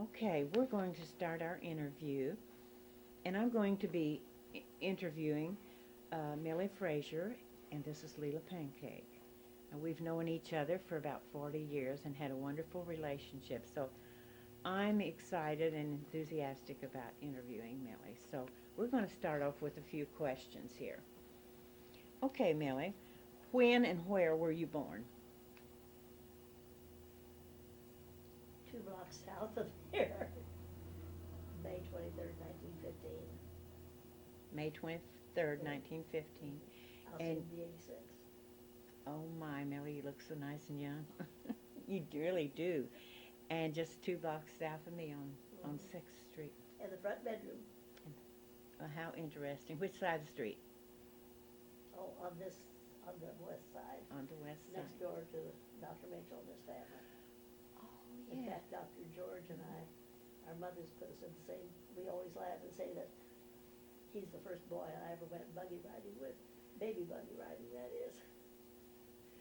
Okay, we're going to start our interview, and I'm going to be interviewing Millie Frazier, and this is Leela Pancake. And we've known each other for about 40 years and had a wonderful relationship, so I'm excited and enthusiastic about interviewing Millie. So we're going to start off with a few questions here. Okay, Millie, when and where were you born? 2 blocks south of here, May 23rd, 1915. May 23rd, 1915. I'll And soon be 86. oh my, Millie, you look so nice and young. You really do. And just 2 blocks south of me on 6th Street. In the front bedroom. How interesting. Which side of the street? Oh, on the west side. On the west side. Next door to Dr. Mitchell and his family. Oh, In yeah. fact, Dr. George and I, our mothers put us in the same, we always laugh and say that he's the first boy I ever went buggy riding with. Baby buggy riding, that is.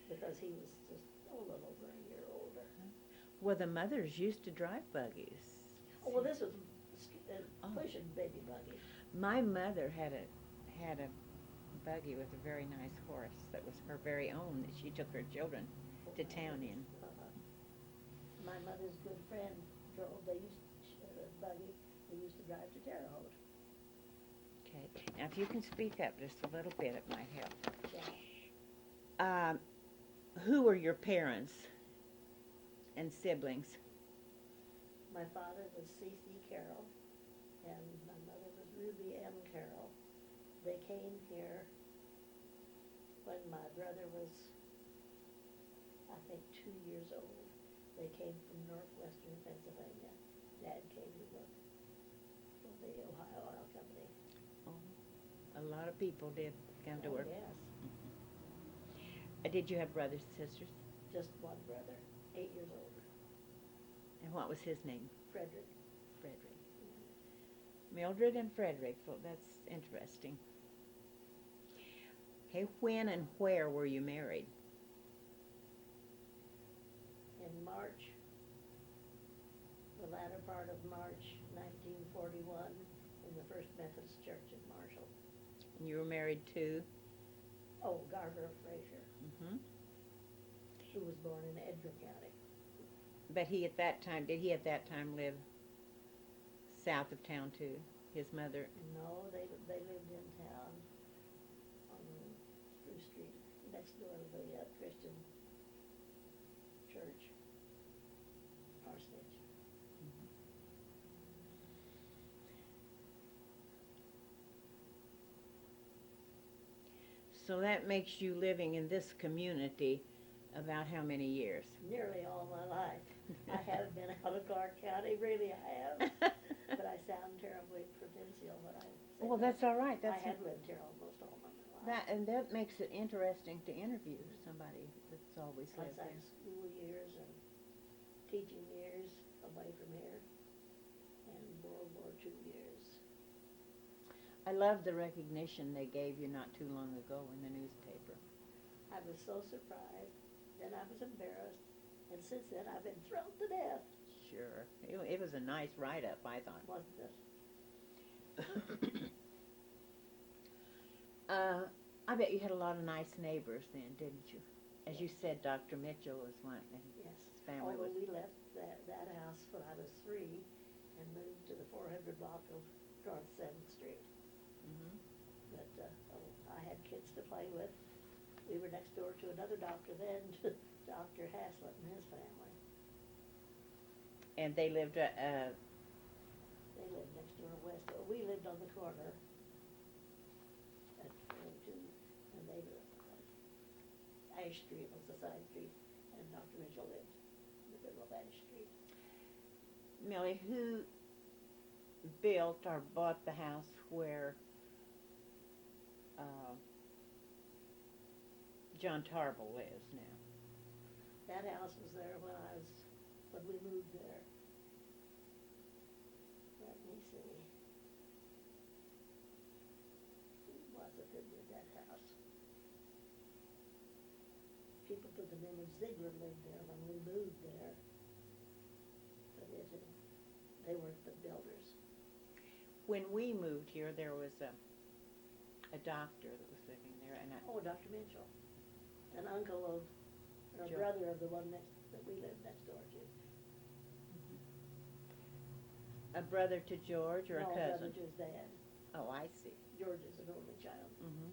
Because he was just a little over a year older. Well, the mothers used to drive buggies. Oh, well, this was Oh. pushing baby buggy. My mother had a buggy with a very nice horse that was her very own that she took her children to town in. My mother's good friend drove, they used, buggy, they used to drive to Terre Haute. Okay. Now, if you can speak up just a little bit, it might help. Yeah. Who were your parents and siblings? My father was C.C. Carroll, and my mother was Ruby M. Carroll. They came here when my brother was, I think, 2 years old. They came from northwestern Pennsylvania. Dad came to work for the Ohio Oil Company. Oh, a lot of people did come to Oh, work. yes. Did you have brothers and sisters? Just one brother, 8 years older, And what was his name? Frederick. Frederick. Mildred and Frederick. Well, that's interesting. Okay, when and where were you married? In March, the latter part of March 1941, in the First Methodist Church in Marshall. And you were married to? Oh, Garber Frazier, Mm-hmm. who was born in Edgar County. But he at that time, did he at that time live south of town too? His mother? No, they lived in town on Spruce Street, next door to the Christian church, parsonage. So that makes you living in this community about how many years? Nearly all my life. I have been out of Clark County, really I have, but I sound terribly provincial when I say Well, that. that's all right. I have lived here almost all my life. That makes it interesting to interview somebody that's always I lived sang there. school years and teaching years away from here, and World War II years. I love the recognition they gave you not too long ago in the newspaper. I was so surprised, then I was embarrassed, and since then I've been thrilled to death. Sure. It was a nice write-up, I thought. Wasn't it? I bet you had a lot of nice neighbors then, didn't you? As you said, Dr. Mitchell was one, and Yes. his family Although was. we left that house when I was 3 and moved to the 400 block of North 7th Street. Mhm. But I had kids to play with. We were next door to another doctor then, to Dr. Haslett and his family. And they lived, They lived next door west. We lived on the corner at 42, and they lived Ash Street was the side street, and Dr. Mitchell lived in the middle of Ash Street. Millie, who built or bought the house where John Tarble lives now? That house was there when we moved there. Let me see. Who was it that did that house? People put the name of Ziegler lived there when we moved there. But They weren't the builders. When we moved here, there was a doctor that was living there, and Oh, Dr. Mitchell, an uncle of, or Joe. brother of the one that we lived next door to. a brother to George or No, a brother cousin? to his dad. Oh, I see. George is an only child. Hmm.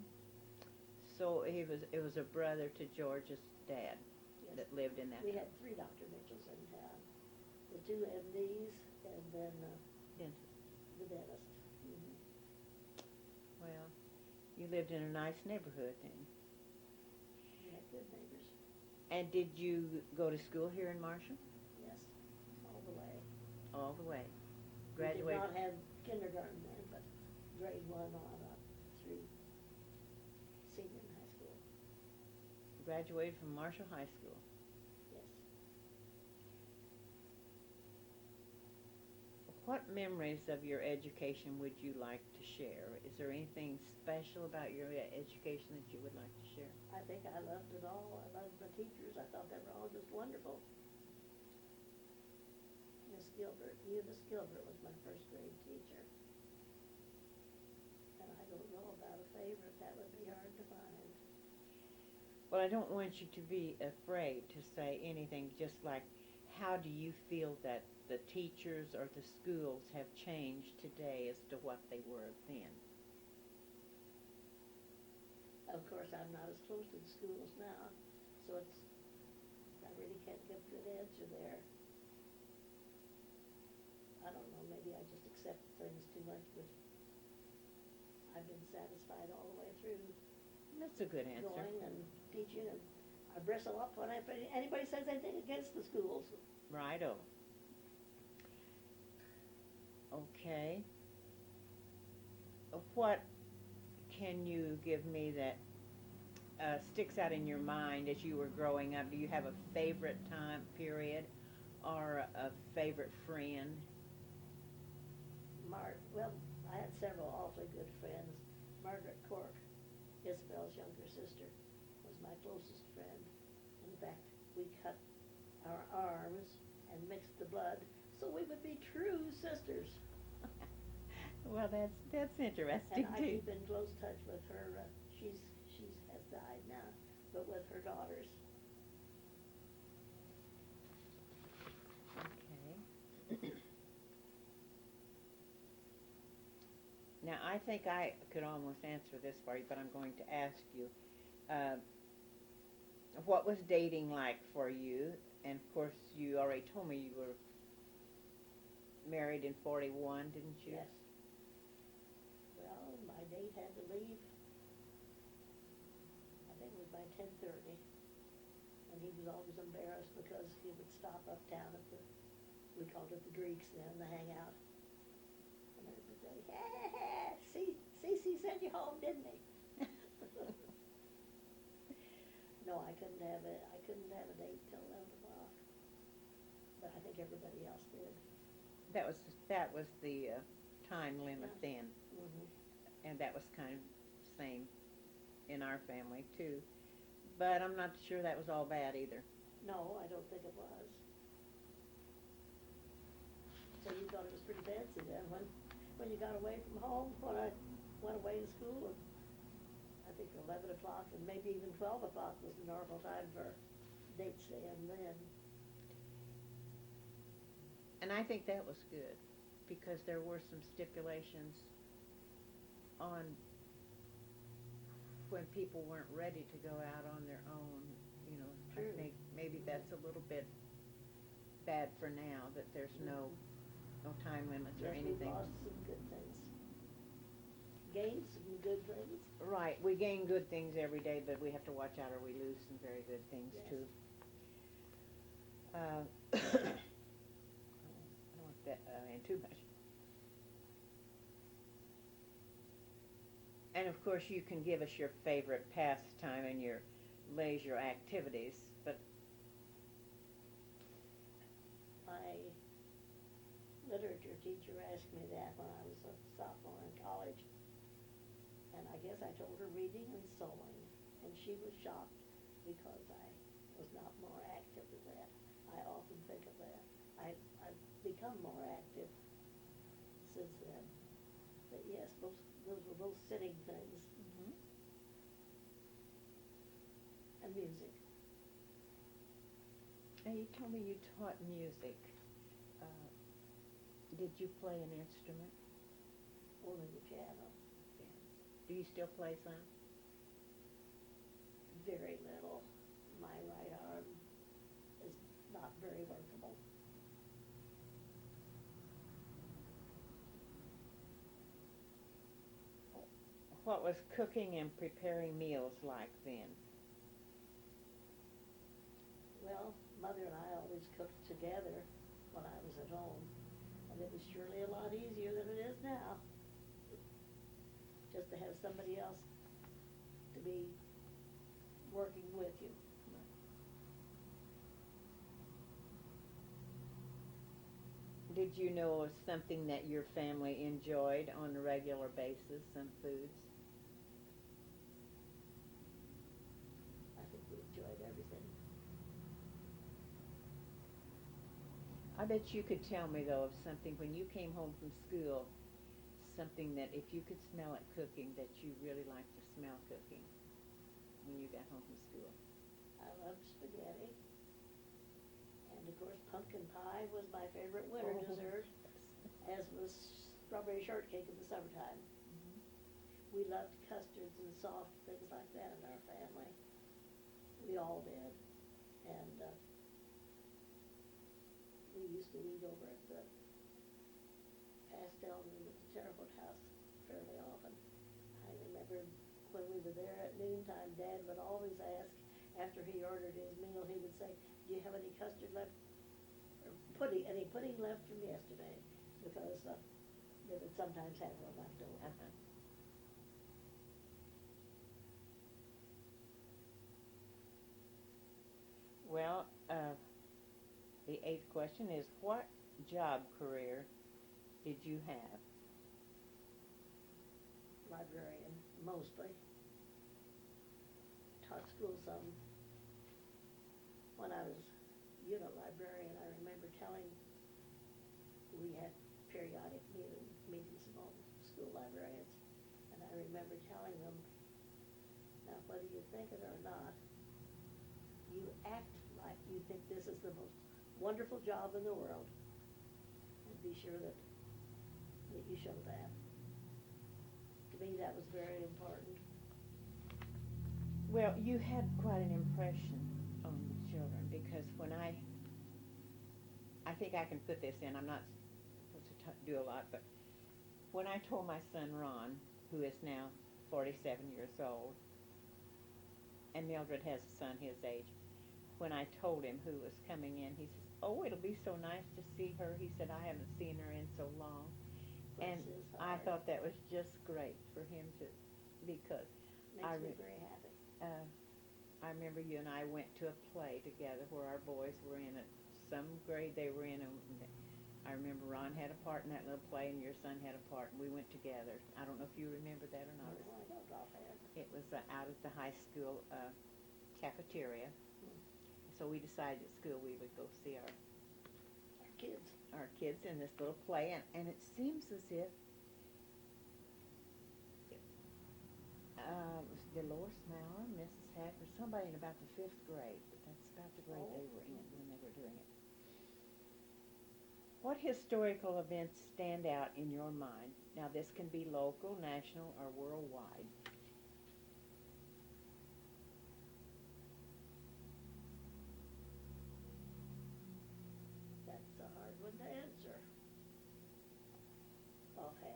So it was a brother to George's dad Yes. that lived in that We house. had 3 Dr. Mitchells in town. The 2 MDs and then Dentist. the dentist. Mm-hmm. Well, you lived in a nice neighborhood then. We had good neighbors. And did you go to school here in Marshall? Yes, all the way. All the way. We did Graduated. not have kindergarten then, but grade 1 on up through senior in high school. Graduated from Marshall High School. Yes. What memories of your education would you like to share? Is there anything special about your education that you would like to share? I think I loved it all. I loved my teachers. I thought they were all just wonderful. Miss Gilbert was my first grade teacher. And I don't know about a favorite. That would be hard to find. Well, I don't want you to be afraid to say anything, just like, how do you feel that the teachers or the schools have changed today as to what they were then? Of course, I'm not as close to the schools now, so I really can't give a good answer there. I don't know, maybe I just accept things too much, but I've been satisfied all the way through That's a good answer. going and teaching, and I bristle up when anybody says anything against the schools. Righto. Okay. What can you give me that sticks out in your mind as you were growing up? Do you have a favorite time period or a favorite friend? Well, I had several awfully good friends. Margaret Cork, Isabel's younger sister, was my closest friend. In fact, we cut our arms and mixed the blood so we would be true sisters. Well, that's interesting And I too. keep in close touch with her. She has died now, but with her daughters. Okay. Now, I think I could almost answer this for you, but I'm going to ask you, what was dating like for you? And of course, you already told me you were married in 41, didn't you? Yes. Well, my date had to leave, I think it was by 10:30. And he was always embarrassed because he would stop uptown at we called it the Greeks then, the hangout. And they would say, hey, Cece sent you home, didn't he? No, I couldn't have a date till 11 o'clock. But I think everybody else did. That was the time limit Yeah. then, Mm-hmm. and that was kind of same in our family too. But I'm not sure that was all bad either. No, I don't think it was. So you thought it was pretty fancy then when you got away from home, when I went away to school, and I think 11 o'clock and maybe even 12 o'clock was the normal time for dates to end then. And I think that was good, because there were some stipulations on when people weren't ready to go out on their own, you know. True. I think maybe that's a little bit bad for now, that there's no time limits or Yes, anything. we lost some good things. Gained some good things. Right, we gain good things every day, but we have to watch out or we lose some very good things Yes. too. I don't want that in too much. And of course, you can give us your favorite pastime and your leisure activities, but My literature teacher asked me that when I was a sophomore in college. And I guess I told her reading and sewing. And she was shocked because I was not more active than that. I often think of that. I've become more active those were both sitting things, Mhm. and music. Now, you told me you taught music. Uh, did you play an instrument? Only the piano. Yeah. Do you still play some? Very little. My right arm is not very workable. What was cooking and preparing meals like then? Well, Mother and I always cooked together when I was at home, and it was surely a lot easier than it is now. Just to have somebody else to be working with you. Did you know of something that your family enjoyed on a regular basis, some foods? I think we enjoyed everything. I bet you could tell me, though, of something when you came home from school, something that if you could smell it cooking, that you really liked to smell cooking when you got home from school. I loved spaghetti. And of course, pumpkin pie was my favorite winter dessert, as was strawberry shortcake in the summertime. Mhm. We loved custards and soft things like that in our family. We all did. And we used to eat over at the pastel room at the Terrefield House fairly often. I remember when we were there at noontime, Dad would always ask, after he ordered his meal, he would say, "Do you have any custard left, or pudding, any pudding left from yesterday?" Because they would sometimes have one left over. Uh-huh. Well, the eighth question is, what job career did you have? Librarian, mostly. Taught school some. When I was unit librarian, I remember telling, we had periodic meetings among school librarians, and I remember telling them, now whether you think it or not, you act like you think this is the most wonderful job in the world, and be sure that you show that. To me, that was very important. Well, you had quite an impression on the children, because when I think I can put this in, I'm not supposed to do a lot, but when I told my son Ron, who is now 47 years old, and Mildred has a son his age, when I told him who was coming in, he says, "Oh, it'll be so nice to see her." He said, "I haven't seen her in so long." And Bless his I heart. thought that was just great for him to, because Makes me very happy. I remember you and I went to a play together where our boys were in it, some grade they were in, and I remember Ron had a part in that little play and your son had a part, and we went together. I don't know if you remember that or not. No, I don't offhand. It was out at the high school cafeteria. So we decided at school we would go see Our kids. our kids in this little play, and it seems as if it was Dolores Maurer, Mrs. Hack, or somebody in about the 5th grade, but that's about the grade they were in when they were doing it. What historical events stand out in your mind? Now this can be local, national, or worldwide. That's a hard one to answer offhand.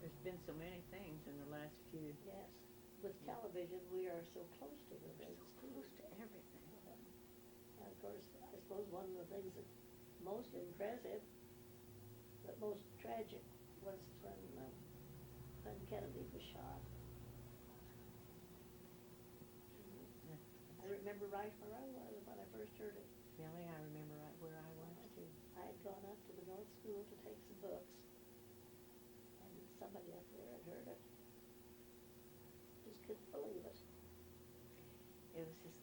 There's been so many things in the last few. Yes. With television, we are so close to the things. So close to everything. And of course, I suppose one of the things that's most impressive, but most tragic, was when Kennedy was shot. I remember right where I was when I first heard it. Really, I remember right where I was too. I had gone up to the North School to take some books, somebody up there had heard it. Just couldn't believe it. It was just,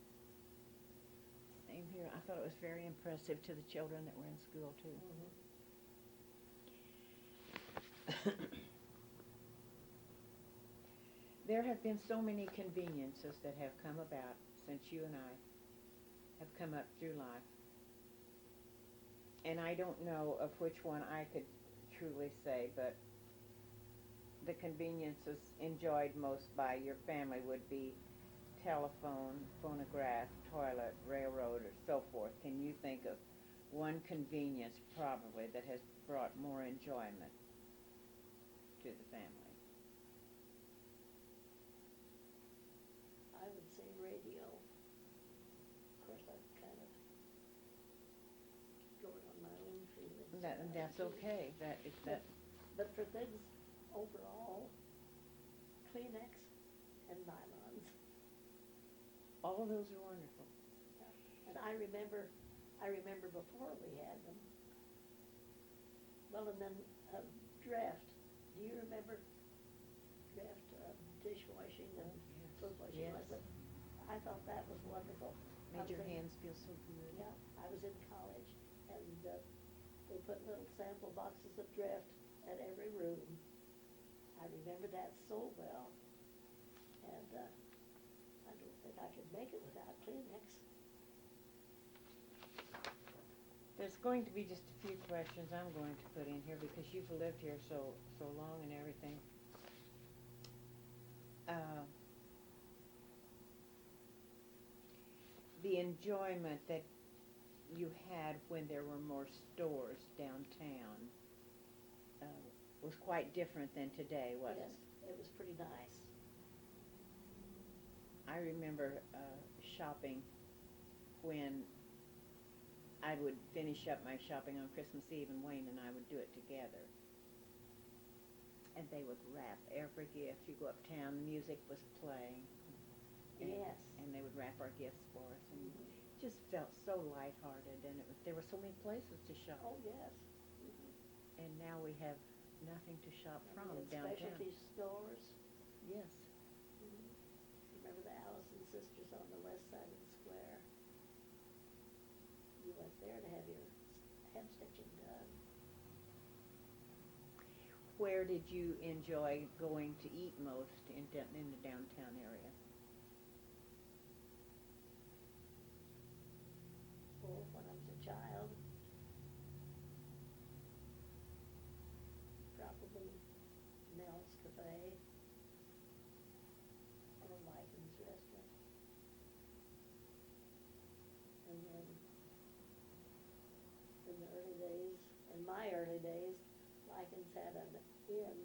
same here. I thought it was very impressive to the children that were in school, too. There have been so many conveniences that have come about since you and I have come up through life. And I don't know of which one I could truly say, but the conveniences enjoyed most by your family would be telephone, phonograph, toilet, railroad, or so forth. Can you think of one convenience probably that has brought more enjoyment to the family? I would say radio. Of course, I'm kind of going on my own feelings. That's okay. But for things overall, Kleenex and nylons. All of those are wonderful. Yeah. And I remember before we had them. Well, and then draft. Do you remember draft dishwashing and food washing? Yes. Like that? I thought that was wonderful. Made your hands feel so good. Yeah, I was in college, and they put little sample boxes of draft at every room. I remember that so well, and I don't think I could make it without Kleenex. There's going to be just a few questions I'm going to put in here because you've lived here so long and everything. The enjoyment that you had when there were more stores downtown was quite different than today, wasn't it? Yes, it was pretty nice. I remember shopping when I would finish up my shopping on Christmas Eve, and Wayne and I would do it together. And they would wrap every gift. You go uptown, music was playing. Yes. And they would wrap our gifts for us, and it just felt so lighthearted, and there were so many places to shop. Oh, yes. And now we have nothing to shop from And downtown. specialty stores. Yes. Remember the Allison sisters on the west side of the square? You went there to have your hem stitching done. Where did you enjoy going to eat most in the downtown area? Oh, when I was a child, probably Mel's Cafe or Lycan's Restaurant. And then in the early days, in my early days, Lycan's had an inn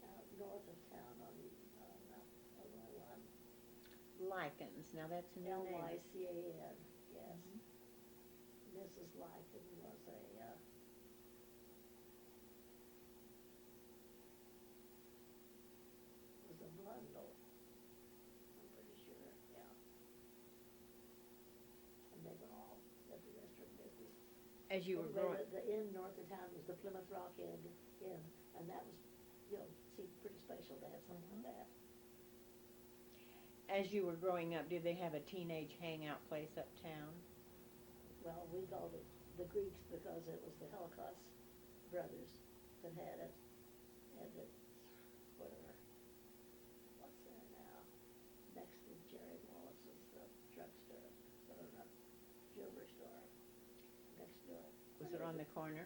out north of town on Illinois 1. Lycans. Now that's a new name. Lycan, yes. Mrs. Lycan was a Blundell, I'm pretty sure, yeah. And they were all at the restaurant business. As you were Anyway, growing, the inn north of town was the Plymouth Rock Inn, and that was, seemed pretty special to have something like that. as you were growing up, did they have a teenage hangout place uptown? Well, we called it the Greeks because it was the Holocaust brothers that had it, and it's, whatever, what's there now? Next to Jerry Wallace's drugstore, or jewelry store, next door. Was it on the corner?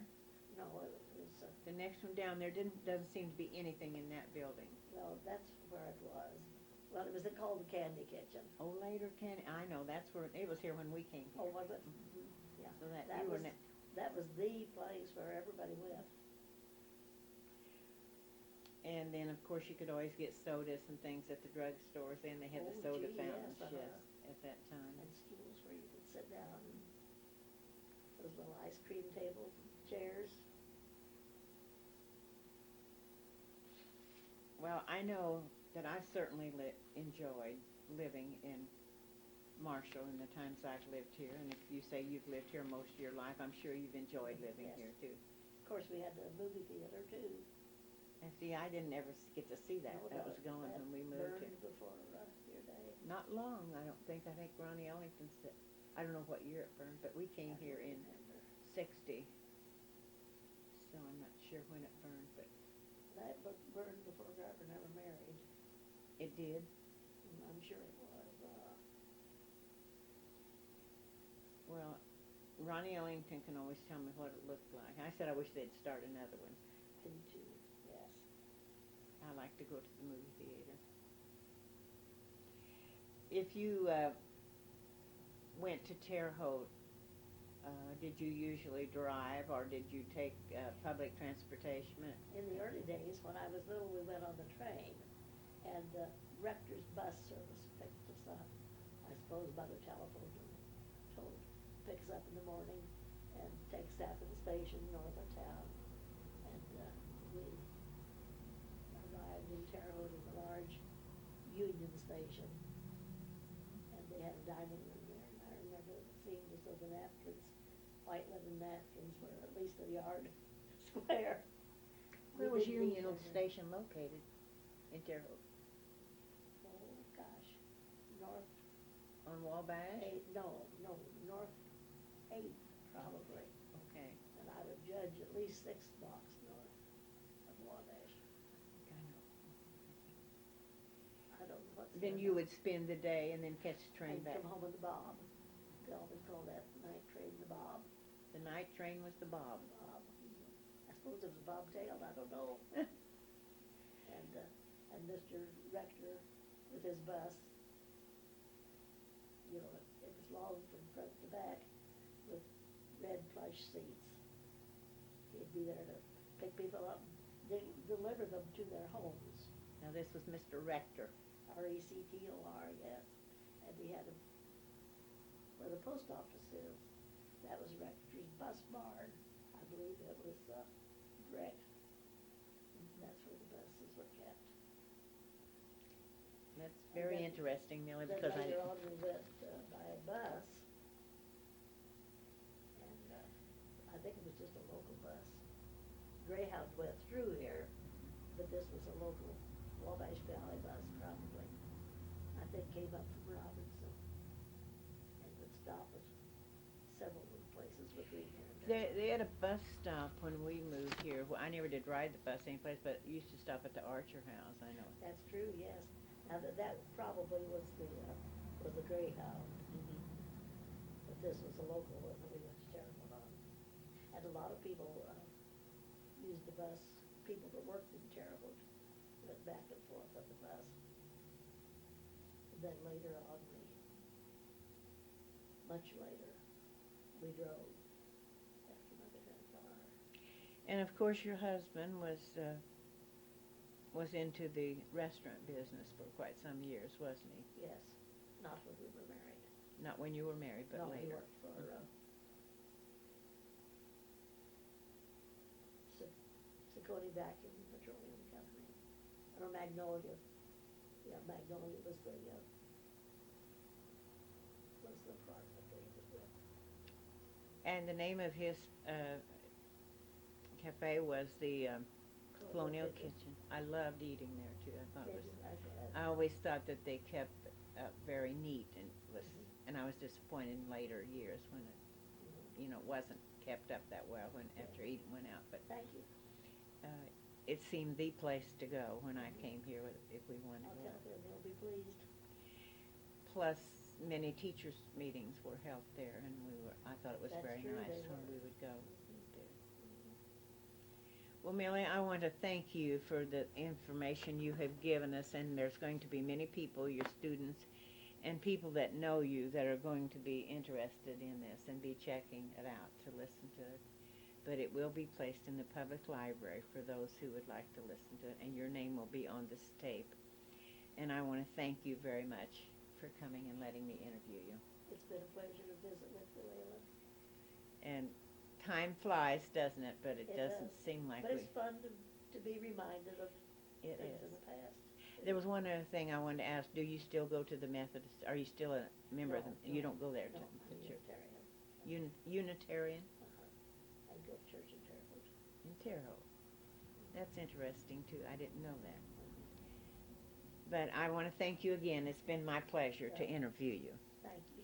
No, it was, The next one down there doesn't seem to be anything in that building. well, that's where it was. Well, it was called the Candy Kitchen. Oh, later I know, that's where, it was here when we came here. Oh, was it? Yeah. So that That you were was, that was the place where everybody went. And then, of course, you could always get sodas and things at the drugstores, and they had the Oh, soda gee, fountains, yes, yes, at that time. And stools where you could sit down, and those little ice cream table chairs. Well, I know that I've certainly enjoyed living in Marshall in the times I've lived here, and if you say you've lived here most of your life, I'm sure you've enjoyed living Yes. here too. Of course, we had the movie theater too. And see, I didn't ever get to see that. No, That was gone that when we moved here. burned before your day. Not long, I don't think. I think Ronnie Ellington said, I don't know what year it burned, but we came I here don't in remember. 60. So I'm not sure when it burned, but That book burned before Garber never married. it did. I'm sure it was. Well, Ronnie Ellington can always tell me what it looked like. I said I wish they'd start another one. I do too, yes. I like to go to the movie theater. If you went to Terre Haute, did you usually drive or did you take public transportation? In the early days, when I was little, we went on the train, and Rector's bus service picked us up, I suppose by the telephone, told, picks up in the morning and takes us out to the station north of town. And we arrived in Terre Haute in the large Union Station, and they had a dining room there, and I remember it seemed as though the napkins, white linen napkins, were at least a yard square. Where We was didn't Union need Station located in Terre Haute? Oh, gosh, north On Wabash? north 8th, probably. Okay. And I would judge at least 6 blocks north of Wabash. I know. I don't know what's. Then you would spend the day and then catch the train I'd back. come home in the Bob. They always call that night train the Bob. The night train was the Bob. Bob. I suppose it was bobtailed, I don't know. And Mr. Rector with his bus, you know, it was long from front to back with red plush seats. He'd be there to pick people up, deliver them to their homes. Now this was Mr. Rector. Rector, yes. And we had where the post office is, that was Rector's bus barn. I believe it was Rec. That's where the buses were kept. That's very then- interesting, Millie, Then because later on we went by a bus, and I think it was just a local bus. Greyhound went through here, but this was a local Wabash Valley bus probably. I think came up from Robinson and would stop at several places between here and They had a bus stop when we moved here. Well, I never did ride the bus anyplace, but it used to stop at the Archer House, I know. That's true, yes. Now that probably was the Greyhound, but this was a local one that we went to Terre Haute on. And a lot of people used the bus, people that worked in Terre Haute went back and forth on the bus. And then later on, much later, we drove after Mother had a car. And of course your husband was into the restaurant business for quite some years, wasn't he? Yes, not when we were married. Not when you were married, but No, he later. worked for Seconi Vacuum Petroleum Company, or Magnolia. Yeah, Magnolia was the part that they was with. And the name of his cafe was the Colonial Kitchen. I loved eating there too. I thought it was. I always thought that they kept very neat and and I was disappointed in later years when it, wasn't kept up that well after Eden went out. But Thank you. It seemed the place to go when I came here if we wanted I'll to. tell them, they'll be pleased. Plus, many teachers' meetings were held there, and I thought it was That's very true, nice they when were. we would go there. Well, Millie, I want to thank you for the information you have given us, and there's going to be many people, your students, and people that know you that are going to be interested in this and be checking it out to listen to it. But it will be placed in the public library for those who would like to listen to it, and your name will be on this tape. And I want to thank you very much for coming and letting me interview you. It's been a pleasure to visit with you, Leila. And time flies, doesn't it? But it doesn't does. seem like But it's fun to be reminded of It things is. in the past. There was one other thing I wanted to ask. Do you still go to the Methodist? Are you still a member of the? You don't go there No, to I'm the church. Unitarian. Unitarian I go to church in Terre Haute. in Terre Haute. That's interesting too. I didn't know that. But I want to thank you again. It's been my pleasure to Yeah. interview you. Thank you.